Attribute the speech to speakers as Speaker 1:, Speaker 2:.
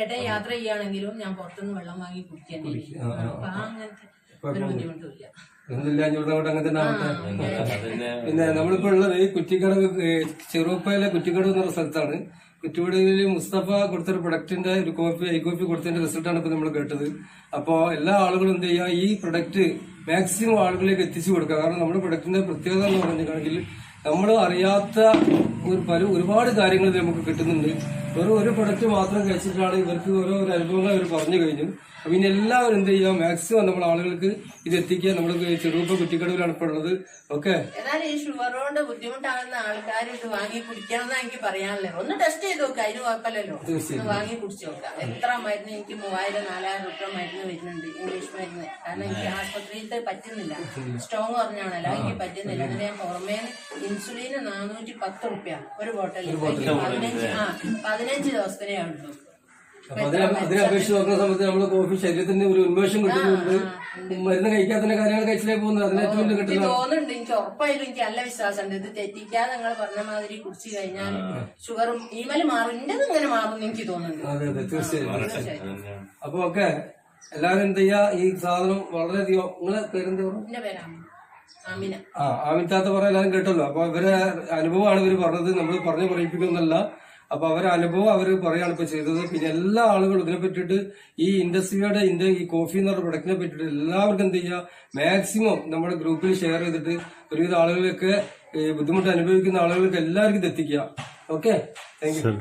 Speaker 1: ഇട യാത്ര ചെയ്യുകയാണെങ്കിലും ഞാൻ പുറത്തുനിന്ന് വെള്ളം വാങ്ങി കുടിക്കേണ്ടി അപ്പൊ അങ്ങനത്തെ ഒരു ബുദ്ധിമുട്ടില്ല.
Speaker 2: അങ്ങനെ തന്നെ ആവട്ടെ. പിന്നെ നമ്മളിപ്പോ ഉള്ളത് കുറ്റിക്കടവ് ചെറുപ്പയിലെ കുറ്റിക്കടവ് എന്ന് പറഞ്ഞ സ്ഥലത്താണ്. കുറ്റിക്കടവിൽ മുസ്തഫ കൊടുത്തൊരു പ്രൊഡക്റ്റിന്റെ ഒരു ഐ കോഫി കൊടുത്തതിന്റെ റിസൾട്ടാണ് ഇപ്പൊ നമ്മൾ കേട്ടത്. അപ്പോ എല്ലാ ആളുകളും എന്ത് ചെയ്യുക, ഈ പ്രൊഡക്റ്റ് മാക്സിമം ആളുകളിലേക്ക് എത്തിച്ചു കൊടുക്കുക. കാരണം നമ്മുടെ പ്രൊഡക്റ്റിന്റെ പ്രത്യേകത എന്ന് പറഞ്ഞിട്ടുണ്ടെങ്കിൽ നമ്മൾ അറിയാത്ത ഒരുപാട് കാര്യങ്ങൾ നമുക്ക് കിട്ടുന്നുണ്ട്. ഒരു പ്രൊഡക്റ്റ് മാത്രം കഴിച്ചിട്ടാണ് ഇവർക്ക് ഓരോ അനുഭവങ്ങൾ അവർ പറഞ്ഞു കഴിഞ്ഞു. അപ്പൊ ഇനി എല്ലാവരും എന്ത് ചെയ്യുക, മാക്സിമം നമ്മൾ ആളുകൾക്ക് ഇത് എത്തിക്കുക. നമ്മൾ ചെറുപ്പ കുറ്റിക്കടവിലാണ് ഇപ്പോൾ ഉള്ളത്. ഓക്കെ,
Speaker 1: ഏതായാലും ഈ ഷുഗർ കൊണ്ട് ബുദ്ധിമുട്ടാകുന്ന ആൾക്കാർ ഇത് വാങ്ങി കുടിക്കാമെന്നാ എനിക്ക് പറയാനുള്ളത്. ഒന്ന് ടെസ്റ്റ് ചെയ്ത് നോക്കുക, അതിന് കുഴപ്പമില്ലല്ലോ. വാങ്ങി കുടിച്ചു നോക്കാം. എത്ര മരുന്ന് എനിക്ക് 3000-4000 രൂപ മരുന്ന് വരുന്നുണ്ട്, ഇംഗ്ലീഷ് മരുന്ന്. കാരണം എനിക്ക് ആശുപത്രിയിലത്തെ പറ്റുന്നില്ല, സ്ട്രോങ് പറഞ്ഞാണല്ലോ, എനിക്ക് പറ്റുന്നില്ല. അങ്ങനെ ഞാൻ പുറമേ ഇൻസുലിന് 410 രൂപ ഒരു ബോട്ടലിൽ 15 ദിവസത്തിനേ ഉള്ളൂ.
Speaker 2: അതിനെ അപേക്ഷിച്ച് നോക്കുന്ന സമയത്ത് നമ്മള് കോഫി ശരീരത്തിന് ഒരു ഉന്മേഷം കിട്ടുന്നുണ്ട്. മരുന്ന് കഴിക്കാത്ത കാര്യങ്ങൾ കഴിച്ചിലേക്ക് പോകുന്നത് അതിന് ഏറ്റവും വലിയ കിട്ടുന്നത്
Speaker 1: തോന്നുന്നുണ്ട്. എനിക്ക് ഉറപ്പായിട്ടും എനിക്ക് നല്ല വിശ്വാസമുണ്ട്. ഇത് തെറ്റിക്കാതെ നിങ്ങൾ പറഞ്ഞ മാതിരി കുടിച്ചു കഴിഞ്ഞാൽ ഷുഗറും ഈമല് മാറും, ഇന്റത് ഇങ്ങനെ മാറും എനിക്ക് തോന്നുന്നുണ്ട്.
Speaker 2: അതെ അതെ, തീർച്ചയായും. അപ്പൊ ഓക്കെ, എല്ലാവരും എന്ത് ചെയ്യാ, ഈ സാധനം വളരെയധികം. നിങ്ങളെ പേരെന്താ പറഞ്ഞു?
Speaker 1: എന്റെ പേരാണ് ആമിന.
Speaker 2: ആമിത്താത്ത പറയാൻ എല്ലാവരും കേട്ടല്ലോ. അപ്പൊ ഇവരെ അനുഭവമാണ് ഇവര് പറഞ്ഞത്, നമ്മൾ പറഞ്ഞു പറയിപ്പിക്കുന്നല്ല. അപ്പൊ അവരെ അനുഭവം അവര് പറയാണ് ഇപ്പൊ ചെയ്തത്. പിന്നെ എല്ലാ ആളുകളും ഇതിനെ പറ്റിയിട്ട്, ഈ ഇൻഡസ്ട്രിയുടെ ഈ കോഫി എന്ന് പറഞ്ഞ പ്രൊഡക്റ്റിനെ പറ്റിയിട്ട് എല്ലാവർക്കും എന്ത് ചെയ്യുക, മാക്സിമം നമ്മുടെ ഗ്രൂപ്പിൽ ഷെയർ ചെയ്തിട്ട് ഒരുവിധ ആളുകളൊക്കെ ബുദ്ധിമുട്ട് അനുഭവിക്കുന്ന ആളുകൾക്ക് എല്ലാവർക്കും ഇത് എത്തിക്കുക. Okay, thank you.